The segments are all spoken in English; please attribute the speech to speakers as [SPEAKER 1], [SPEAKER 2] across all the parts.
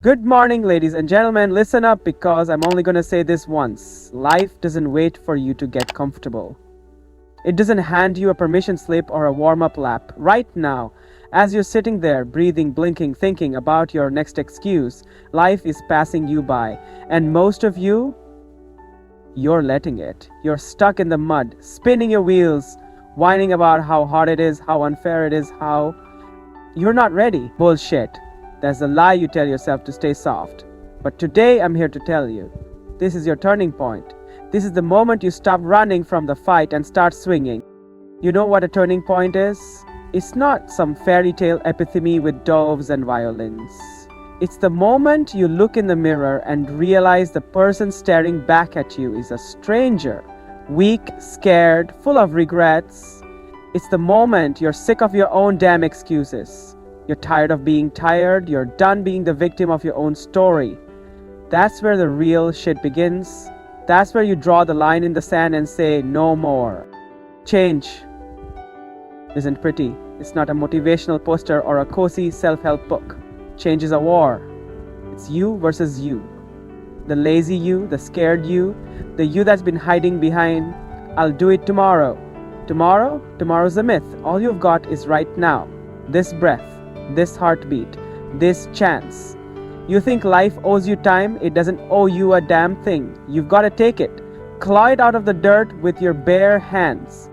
[SPEAKER 1] Good morning, ladies and gentlemen. Listen up because I'm only going to say this once. Life doesn't wait for you to get comfortable. It doesn't hand you a permission slip or a warm up lap. Right now, as you're sitting there, breathing, blinking, thinking about your next excuse, life is passing you by. And most of you, you're letting it. You're stuck in the mud, spinning your wheels, whining about how hard it is, how unfair it is, how you're not ready. Bullshit. That's the lie you tell yourself to stay soft. But today I'm here to tell you, this is your turning point. This is the moment you stop running from the fight and start swinging. You know what a turning point is? It's not some fairy tale epitome with doves and violins. It's the moment you look in the mirror and realize the person staring back at you is a stranger, weak, scared, full of regrets. It's the moment you're sick of your own damn excuses. You're tired of being tired. You're done being the victim of your own story. That's where the real shit begins. That's where you draw the line in the sand and say, no more. Change isn't pretty. It's not a motivational poster or a cozy self-help book. Change is a war. It's you versus you. The lazy you, the scared you, the you that's been hiding behind, I'll do it tomorrow. Tomorrow? Tomorrow's a myth. All you've got is right now. This breath. This heartbeat, this chance. You think life owes you time? It doesn't owe you a damn thing. You've got to take it. Claw it out of the dirt with your bare hands.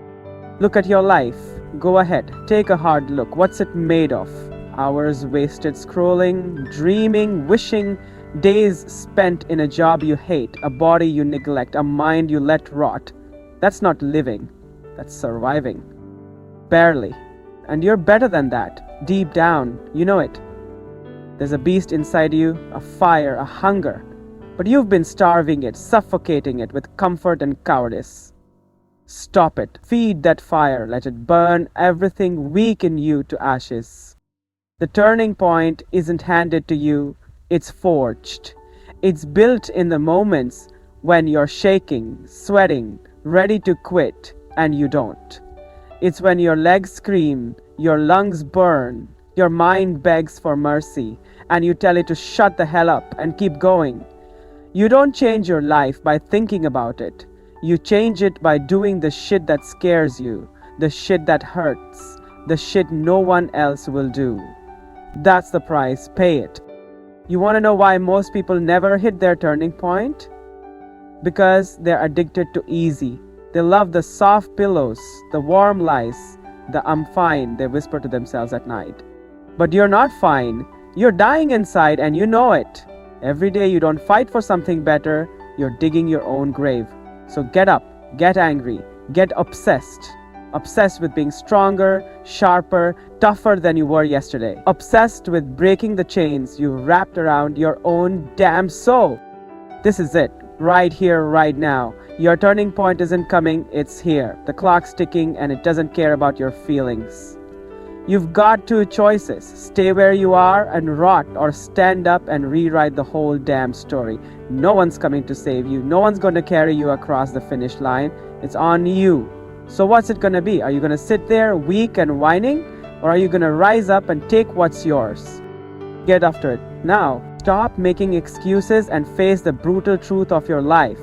[SPEAKER 1] Look at your life. Go ahead. Take a hard look. What's it made of? Hours wasted scrolling, dreaming, wishing, days spent in a job you hate, a body you neglect, a mind you let rot. That's not living. That's surviving. Barely. And you're better than that. Deep down, you know it. There's a beast inside you, a fire, a hunger. But you've been starving it, suffocating it with comfort and cowardice. Stop it. Feed that fire. Let it burn everything weak in you to ashes. The turning point isn't handed to you, it's forged. It's built in the moments when you're shaking, sweating, ready to quit, and you don't. It's when your legs scream, your lungs burn, your mind begs for mercy, and you tell it to shut the hell up and keep going. You don't change your life by thinking about it. You change it by doing the shit that scares you, the shit that hurts, the shit no one else will do. That's the price. Pay it. You want to know why most people never hit their turning point? Because they're addicted to easy. They love the soft pillows, the warm lies, the I'm fine they whisper to themselves at night. But you're not fine. You're dying inside and you know it. Every day you don't fight for something better, you're digging your own grave. So get up, get angry, get obsessed. Obsessed with being stronger, sharper, tougher than you were yesterday. Obsessed with breaking the chains you wrapped around your own damn soul. This is it. Right here, right now. Your turning point isn't coming, it's here. The clock's ticking and it doesn't care about your feelings. You've got two choices. Stay where you are and rot, or stand up and rewrite the whole damn story. No one's coming to save you. No one's going to carry you across the finish line. It's on you. So what's it going to be? Are you going to sit there weak and whining? Or are you going to rise up and take what's yours? Get after it. Now, stop making excuses and face the brutal truth of your life.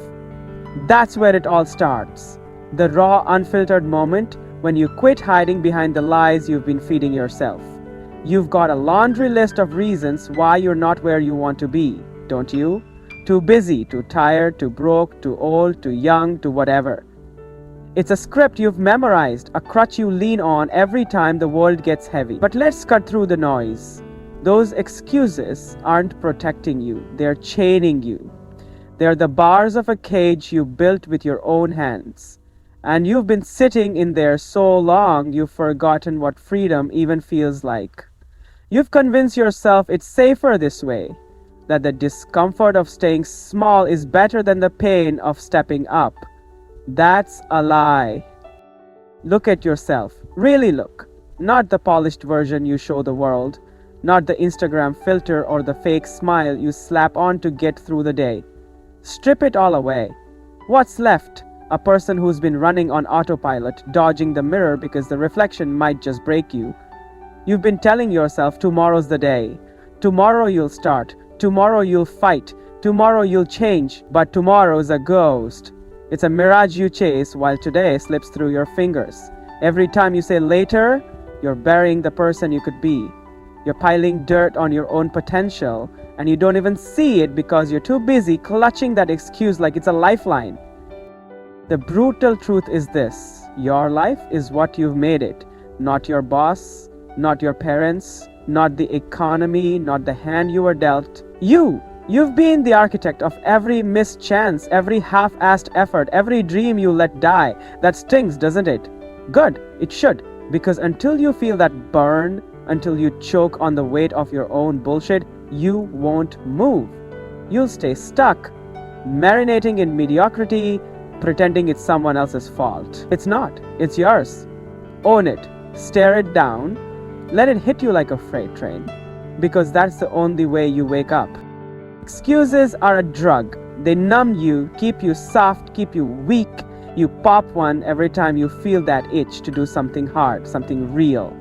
[SPEAKER 1] That's where it all starts. The raw, unfiltered moment when you quit hiding behind the lies you've been feeding yourself. You've got a laundry list of reasons why you're not where you want to be, don't you? Too busy, too tired, too broke, too old, too young, too whatever. It's a script you've memorized, a crutch you lean on every time the world gets heavy. But let's cut through the noise. Those excuses aren't protecting you, they're chaining you. They're the bars of a cage you built with your own hands. And you've been sitting in there so long you've forgotten what freedom even feels like. You've convinced yourself it's safer this way, that the discomfort of staying small is better than the pain of stepping up. That's a lie. Look at yourself. Really look. Not the polished version you show the world. Not the Instagram filter or the fake smile you slap on to get through the day. Strip it all away. What's left? A person who's been running on autopilot, dodging the mirror because the reflection might just break you. You've been telling yourself tomorrow's the day. Tomorrow you'll start. tomorrow you'll fight, tomorrow you'll change, but tomorrow's a ghost. It's a mirage you chase while today slips through your fingers. Every time you say later, you're burying the person you could be. You're piling dirt on your own potential, and you don't even see it because you're too busy clutching that excuse like it's a lifeline. The brutal truth is this: your life is what you've made it, not your boss, not your parents, not the economy, not the hand you were dealt. You've been the architect of every missed chance, every half-assed effort, every dream you let die. That stings, doesn't it? Good, it should, because until you feel that burn, until you choke on the weight of your own bullshit, you won't move. You'll stay stuck, marinating in mediocrity, pretending it's someone else's fault. It's not, it's yours. Own it, stare it down, let it hit you like a freight train, because that's the only way you wake up. Excuses are a drug. They numb you, keep you soft, keep you weak. You pop one every time you feel that itch to do something hard, something real.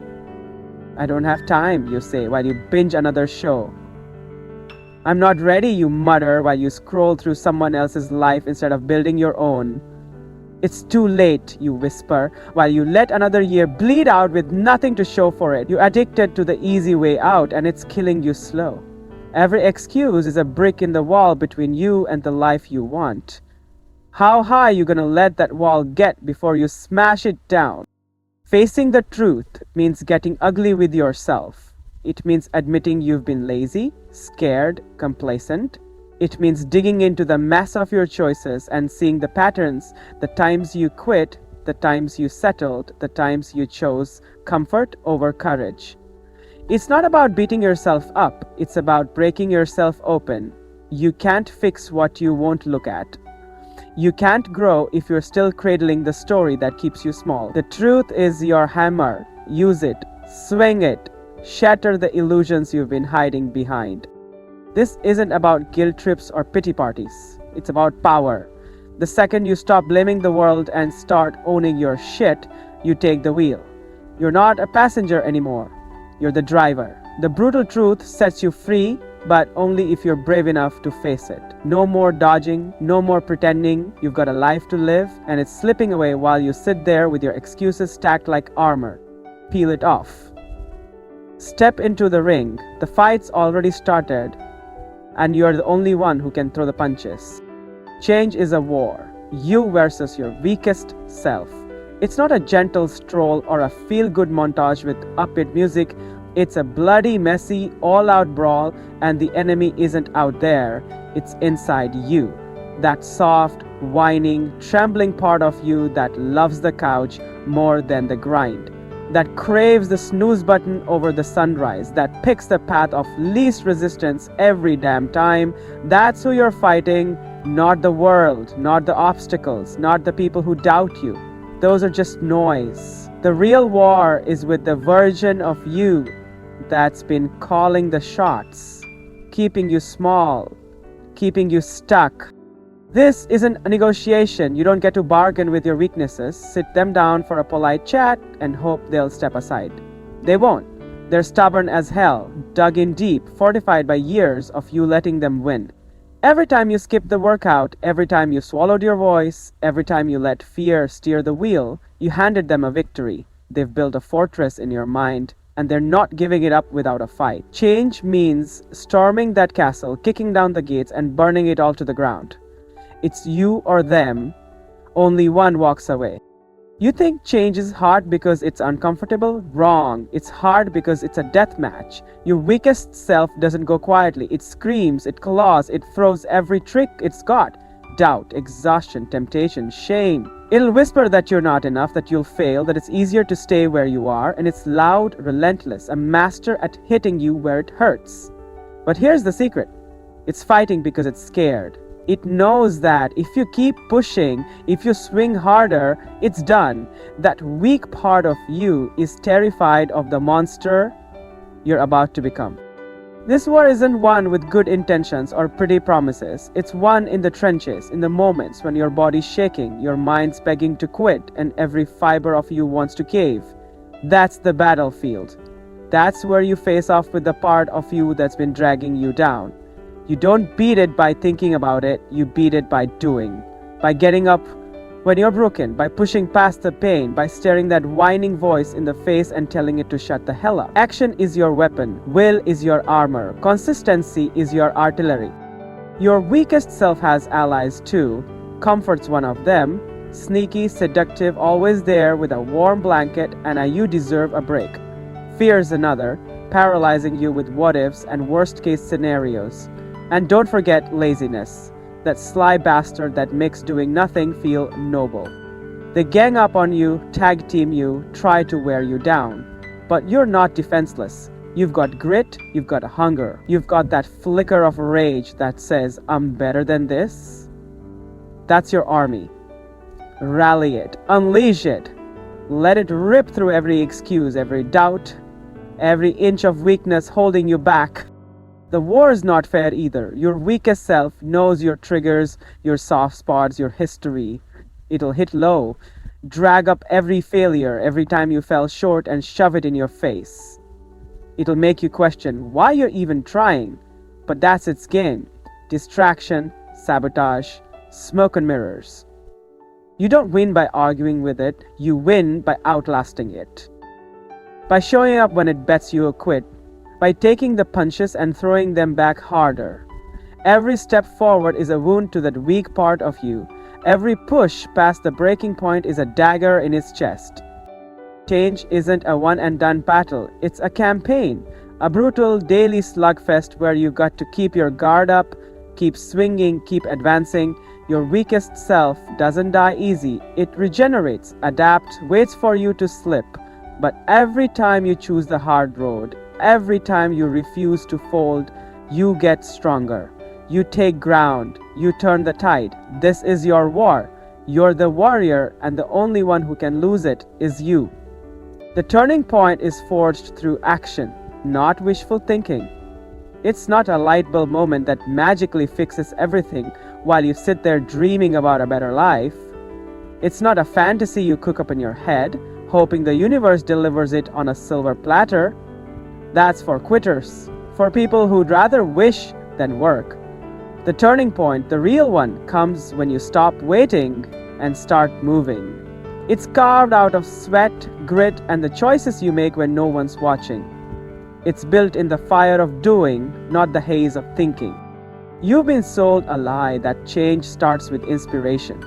[SPEAKER 1] I don't have time, you say while you binge another show. I'm not ready, you mutter while you scroll through someone else's life instead of building your own. It's too late, you whisper, while you let another year bleed out with nothing to show for it. You're addicted to the easy way out, and it's killing you slow. Every excuse is a brick in the wall between you and the life you want. How high you gonna let that wall get before you smash it down? Facing the truth means getting ugly with yourself. It means admitting you've been lazy, scared, complacent. It means digging into the mess of your choices and seeing the patterns, the times you quit, the times you settled, the times you chose comfort over courage. It's not about beating yourself up, it's about breaking yourself open. You can't fix what you won't look at. You can't grow if you're still cradling the story that keeps you small. The truth is your hammer. Use it, swing it, shatter the illusions you've been hiding behind. This isn't about guilt trips or pity parties. It's about power. The second you stop blaming the world and start owning your shit, you take the wheel. You're not a passenger anymore. You're the driver. The brutal truth sets you free, but only if you're brave enough to face it. No more dodging, no more pretending. You've got a life to live, and it's slipping away while you sit there with your excuses stacked like armor. Peel it off. Step into the ring. The fight's already started, and you're the only one who can throw the punches. Change is a war. You versus your weakest self. It's not a gentle stroll or a feel-good montage with upbeat music. It's a bloody, messy, all-out brawl, and the enemy isn't out there. It's inside you. That soft, whining, trembling part of you that loves the couch more than the grind. That craves the snooze button over the sunrise. That picks the path of least resistance every damn time. That's who you're fighting. Not the world, not the obstacles, not the people who doubt you. Those are just noise. The real war is with the version of you that's been calling the shots, keeping you small, keeping you stuck. This isn't a negotiation. You don't get to bargain with your weaknesses, sit them down for a polite chat, and hope they'll step aside. They won't. They're stubborn as hell, dug in deep, fortified by years of you letting them win. Every time you skip the workout, every time you swallowed your voice, every time you let fear steer the wheel, you handed them a victory. They've built a fortress in your mind, and they're not giving it up without a fight. Change means storming that castle, kicking down the gates, and burning it all to the ground. It's you or them. Only one walks away. You think change is hard because it's uncomfortable? Wrong. It's hard because it's a death match. Your weakest self doesn't go quietly. It screams, it claws, it throws every trick it's got. Doubt, exhaustion, temptation, shame. It'll whisper that you're not enough, that you'll fail, that it's easier to stay where you are, and it's loud, relentless, a master at hitting you where it hurts. But here's the secret. It's fighting because it's scared. It knows that if you keep pushing, if you swing harder, it's done. That weak part of you is terrified of the monster you're about to become. This war isn't won with good intentions or pretty promises. It's won in the trenches, in the moments when your body's shaking, your mind's begging to quit, and every fiber of you wants to cave. That's the battlefield. That's where you face off with the part of you that's been dragging you down. You don't beat it by thinking about it, you beat it by doing. By getting up when you're broken, by pushing past the pain, by staring that whining voice in the face and telling it to shut the hell up. Action is your weapon, will is your armor, consistency is your artillery. Your weakest self has allies too. Comfort's one of them, sneaky, seductive, always there with a warm blanket and a you deserve a break. Fear's another, paralyzing you with what ifs and worst case scenarios. And don't forget laziness, that sly bastard that makes doing nothing feel noble. They gang up on you, tag team you, try to wear you down. But you're not defenseless. You've got grit, you've got a hunger, you've got that flicker of rage that says, I'm better than this. That's your army. Rally it, unleash it. Let it rip through every excuse, every doubt, every inch of weakness holding you back. The war is not fair either. Your weakest self knows your triggers, your soft spots, your history. It'll hit low, drag up every failure, every time you fell short and shove it in your face. It'll make you question why you're even trying. But that's its game. Distraction, sabotage, smoke and mirrors. You don't win by arguing with it, you win by outlasting it. By showing up when it bets you a quit, by taking the punches and throwing them back harder. Every step forward is a wound to that weak part of you. Every push past the breaking point is a dagger in its chest. Change isn't a one-and-done battle, it's a campaign, a brutal daily slugfest where you got to keep your guard up, keep swinging, keep advancing. Your weakest self doesn't die easy, it regenerates, adapts, waits for you to slip. But every time you choose the hard road, every time you refuse to fold, you get stronger. You take ground, you turn the tide. This is your war. You're the warrior, and the only one who can lose it is you. The turning point is forged through action, not wishful thinking. It's not a light bulb moment that magically fixes everything while you sit there dreaming about a better life. It's not a fantasy you cook up in your head, hoping the universe delivers it on a silver platter. That's for quitters, for people who'd rather wish than work. The turning point, the real one, comes when you stop waiting and start moving. It's carved out of sweat, grit, and the choices you make when no one's watching. It's built in the fire of doing, not the haze of thinking. You've been sold a lie that change starts with inspiration.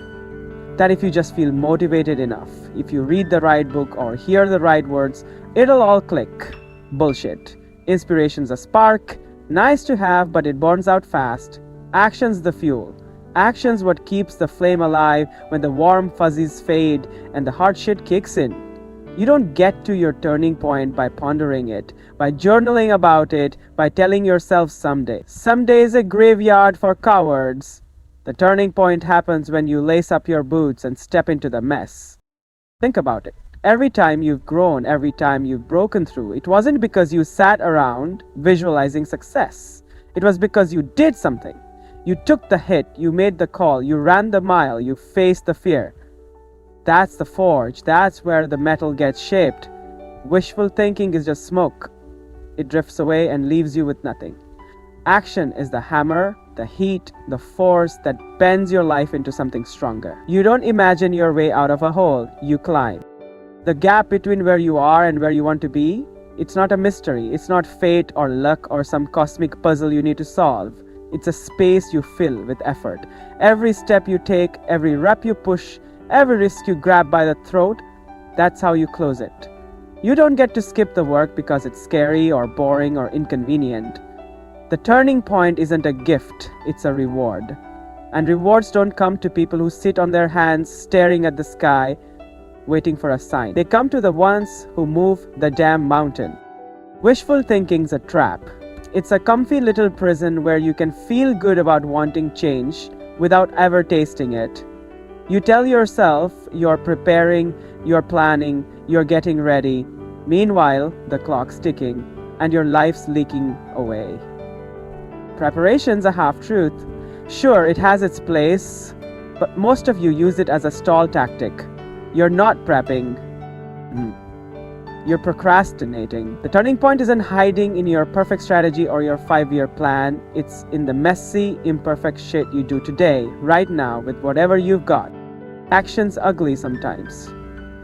[SPEAKER 1] That if you just feel motivated enough, if you read the right book or hear the right words, it'll all click. Bullshit. Inspiration's a spark, nice to have, but it burns out fast. Action's the fuel. Action's what keeps the flame alive when the warm fuzzies fade and the hard shit kicks in. You don't get to your turning point by pondering it, by journaling about it, by telling yourself someday. Someday is a graveyard for cowards. The turning point happens when you lace up your boots and step into the mess. Think about it. Every time you've grown, every time you've broken through, it wasn't because you sat around visualizing success. It was because you did something. You took the hit, you made the call, you ran the mile, you faced the fear. That's the forge, that's where the metal gets shaped. Wishful thinking is just smoke. It drifts away and leaves you with nothing. Action is the hammer, the heat, the force that bends your life into something stronger. You don't imagine your way out of a hole, you climb. The gap between where you are and where you want to be, it's not a mystery, it's not fate or luck or some cosmic puzzle you need to solve. It's a space you fill with effort. Every step you take, every rep you push, every risk you grab by the throat, that's how you close it. You don't get to skip the work because it's scary or boring or inconvenient. The turning point isn't a gift, it's a reward. And rewards don't come to people who sit on their hands staring at the sky, waiting for a sign. They come to the ones who move the damn mountain. Wishful thinking's a trap. It's a comfy little prison where you can feel good about wanting change without ever tasting it. You tell yourself you're preparing, you're planning, you're getting ready. Meanwhile, the clock's ticking and your life's leaking away. Preparation's a half-truth. Sure, it has its place, but most of you use it as a stall tactic. You're not prepping. you're procrastinating. The turning point isn't hiding in your perfect strategy or your 5-year plan. It's in the messy, imperfect shit you do today, right now, with whatever you've got. Action's ugly sometimes.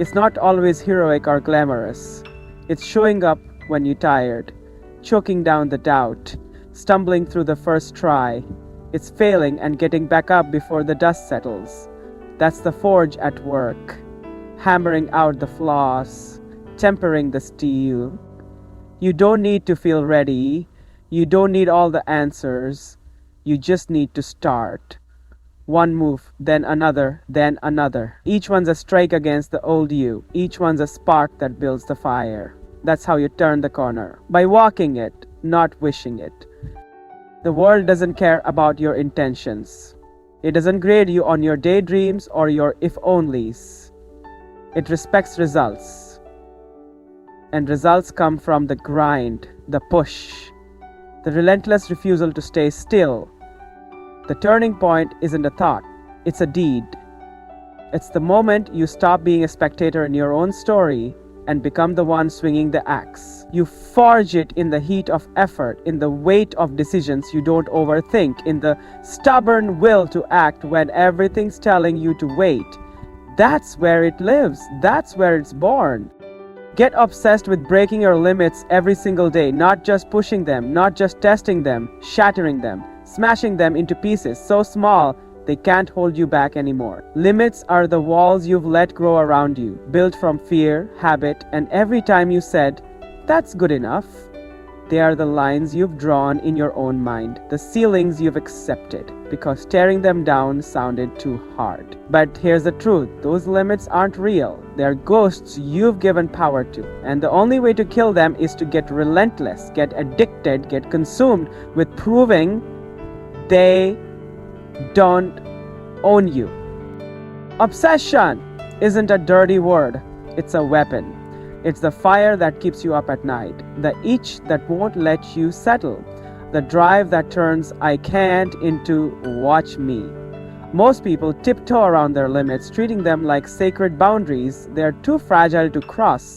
[SPEAKER 1] It's not always heroic or glamorous. It's showing up when you're tired, choking down the doubt, stumbling through the first try. It's failing and getting back up before the dust settles. That's the forge at work, hammering out the flaws, tempering the steel. You don't need to feel ready. You don't need all the answers. You just need to start. One move, then another, then another. Each one's a strike against the old you. Each one's a spark that builds the fire. That's how you turn the corner. By walking it, not wishing it. The world doesn't care about your intentions. It doesn't grade you on your daydreams or your if-onlys. It respects results. And results come from the grind, the push, the relentless refusal to stay still. The turning point isn't a thought, it's a deed. It's the moment you stop being a spectator in your own story and become the one swinging the axe. You forge it in the heat of effort, in the weight of decisions you don't overthink, in the stubborn will to act when everything's telling you to wait. That's where it lives. That's where it's born. Get obsessed with breaking your limits every single day, not just pushing them, not just testing them, shattering them, smashing them into pieces so small they can't hold you back anymore. Limits are the walls you've let grow around you, built from fear, habit, and every time you said, "That's good enough." They are the lines you've drawn in your own mind, the ceilings you've accepted, because tearing them down sounded too hard. But here's the truth, those limits aren't real. They're ghosts you've given power to. And the only way to kill them is to get relentless, get addicted, get consumed with proving they don't own you. Obsession isn't a dirty word, it's a weapon. It's the fire that keeps you up at night, the itch that won't let you settle, the drive that turns "I can't" into "watch me." Most people tiptoe around their limits, treating them like sacred boundaries they're too fragile to cross.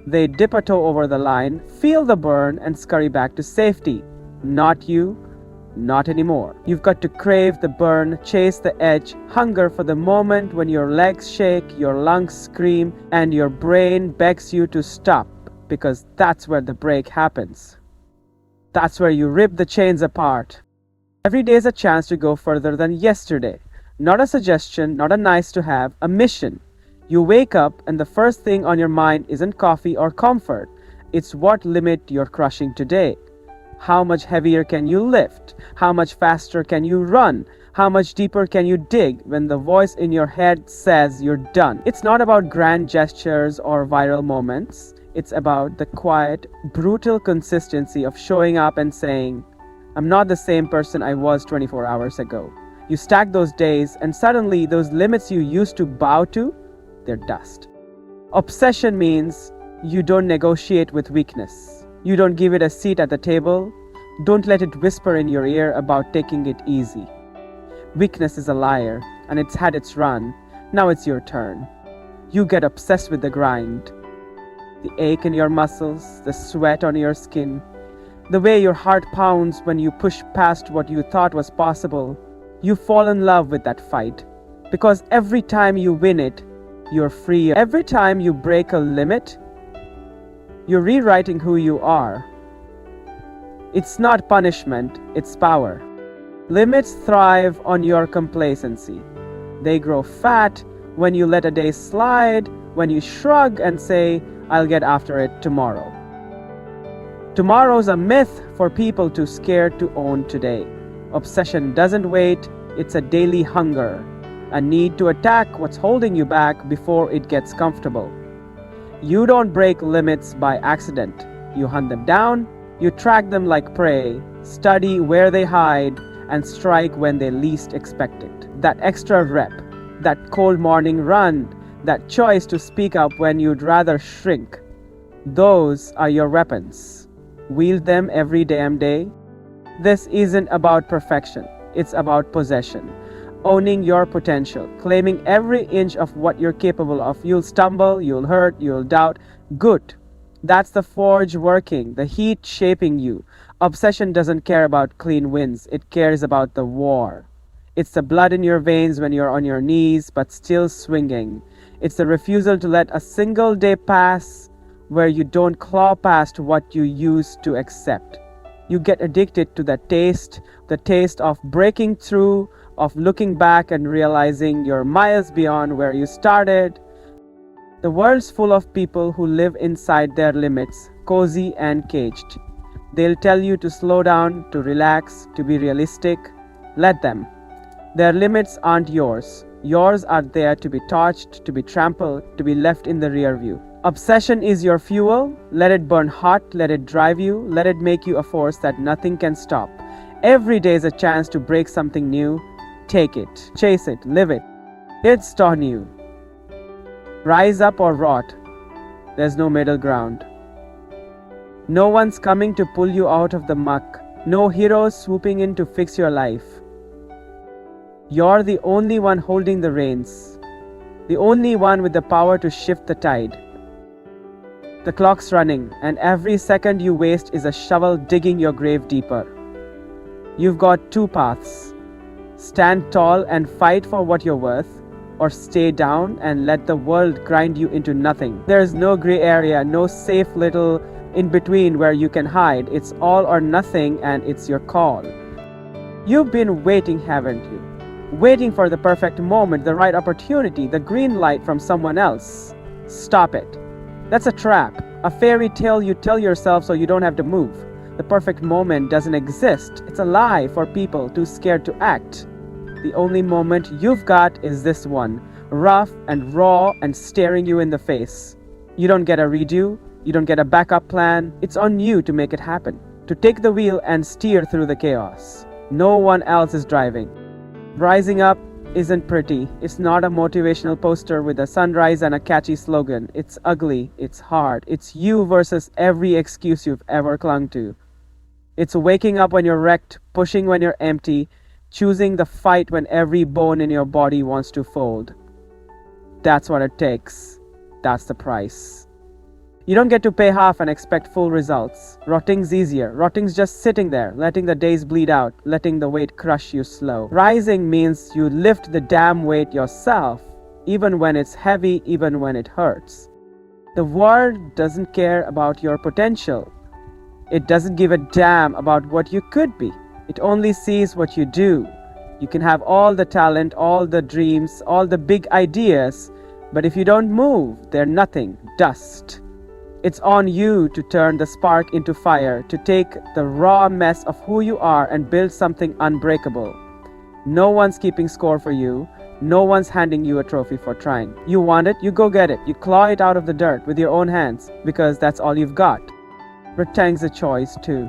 [SPEAKER 1] They dip a toe over the line, feel the burn, and scurry back to safety. Not you. Not anymore. You've got to crave the burn, chase the edge, hunger for the moment when your legs shake, your lungs scream, and your brain begs you to stop, because that's where the break happens. That's where you rip the chains apart. Every day is a chance to go further than yesterday. Not a suggestion, not a nice to have, a mission. You wake up and the first thing on your mind isn't coffee or comfort. It's what limit you're crushing today. How much heavier can you lift? How much faster can you run? How much deeper can you dig when the voice in your head says you're done? It's not about grand gestures or viral moments. It's about the quiet, brutal consistency of showing up and saying, "I'm not the same person I was 24 hours ago." You stack those days and suddenly those limits you used to bow to, they're dust. Obsession means you don't negotiate with weakness. You don't give it a seat at the table. Don't let it whisper in your ear about taking it easy. Weakness is a liar, and it's had its run. Now it's your turn. You get obsessed with the grind. The ache in your muscles, the sweat on your skin, the way your heart pounds when you push past what you thought was possible. You fall in love with that fight. Because every time you win it, you're free. Every time you break a limit, you're rewriting who you are. It's not punishment, it's power. Limits thrive on your complacency. They grow fat when you let a day slide, when you shrug and say, "I'll get after it tomorrow." Tomorrow's a myth for people too scared to own today. Obsession doesn't wait, it's a daily hunger, a need to attack what's holding you back before it gets comfortable. You don't break limits by accident. You hunt them down, you track them like prey, study where they hide, and strike when they least expect it. That extra rep, that cold morning run, that choice to speak up when you'd rather shrink. Those are your weapons. Wield them every damn day. This isn't about perfection, it's about possession. Owning your potential, claiming every inch of what you're capable of. You'll stumble, you'll hurt, you'll doubt. Good. That's the forge working, the heat shaping you. Obsession doesn't care about clean wins, it cares about the war. It's the blood in your veins when you're on your knees but still swinging. It's the refusal to let a single day pass where you don't claw past what you used to accept. You get addicted to the taste of breaking through, of looking back and realizing you're miles beyond where you started. The world's full of people who live inside their limits, cozy and caged. They'll tell you to slow down, to relax, to be realistic. Let them. Their limits aren't yours. Yours are there to be touched, to be trampled, to be left in the rear view. Obsession is your fuel. Let it burn hot, let it drive you, let it make you a force that nothing can stop. Every day is a chance to break something new. Take it, chase it, live it. It's on you. Rise up or rot. There's no middle ground. No one's coming to pull you out of the muck. No hero swooping in to fix your life. You're the only one holding the reins. The only one with the power to shift the tide. The clock's running, and every second you waste is a shovel digging your grave deeper. You've got two paths. Stand tall and fight for what you're worth, or stay down and let the world grind you into nothing. There's no gray area, no safe little in between where you can hide. It's all or nothing, and it's your call. You've been waiting, haven't you? Waiting for the perfect moment, the right opportunity, the green light from someone else. Stop it. That's a trap, a fairy tale you tell yourself so you don't have to move. The perfect moment doesn't exist. It's a lie for people too scared to act. The only moment you've got is this one, rough and raw and staring you in the face. You don't get a redo, you don't get a backup plan. It's on you to make it happen, to take the wheel and steer through the chaos. No one else is driving. Rising up isn't pretty. It's not a motivational poster with a sunrise and a catchy slogan. It's ugly, it's hard. It's you versus every excuse you've ever clung to. It's waking up when you're wrecked, pushing when you're empty, choosing the fight when every bone in your body wants to fold. That's what it takes. That's the price. You don't get to pay half and expect full results. Rotting's easier. Rotting's just sitting there, letting the days bleed out, letting the weight crush you slow. Rising means you lift the damn weight yourself, even when it's heavy, even when it hurts. The world doesn't care about your potential. It doesn't give a damn about what you could be. It only sees what you do. You can have all the talent, all the dreams, all the big ideas, but if you don't move, they're nothing, dust. It's on you to turn the spark into fire, to take the raw mess of who you are and build something unbreakable. No one's keeping score for you. No one's handing you a trophy for trying. You want it, you go get it. You claw it out of the dirt with your own hands, because that's all you've got. Rectang's a choice too.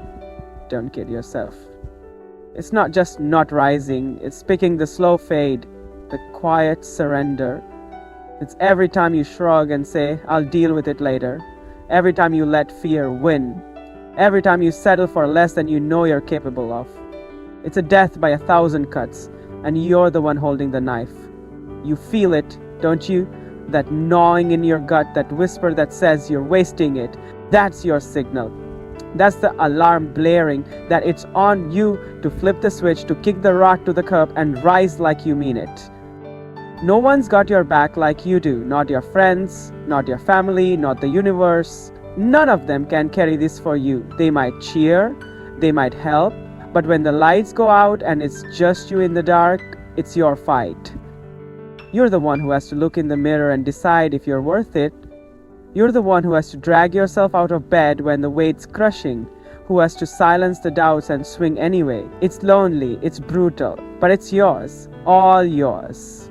[SPEAKER 1] Don't kid yourself. It's not just not rising, it's picking the slow fade, the quiet surrender. It's every time you shrug and say, I'll deal with it later. Every time you let fear win. Every time you settle for less than you know you're capable of. It's a death by 1,000 cuts, and you're the one holding the knife. You feel it, don't you? That gnawing in your gut, that whisper that says you're wasting it. That's your signal. That's the alarm blaring that it's on you to flip the switch, to kick the rod to the curb and rise like you mean it. No one's got your back like you do. Not your friends, not your family, not the universe. None of them can carry this for you. They might cheer, they might help, but when the lights go out and it's just you in the dark, it's your fight. You're the one who has to look in the mirror and decide if you're worth it. You're the one who has to drag yourself out of bed when the weight's crushing, who has to silence the doubts and swing anyway. It's lonely, it's brutal, but it's yours, all yours.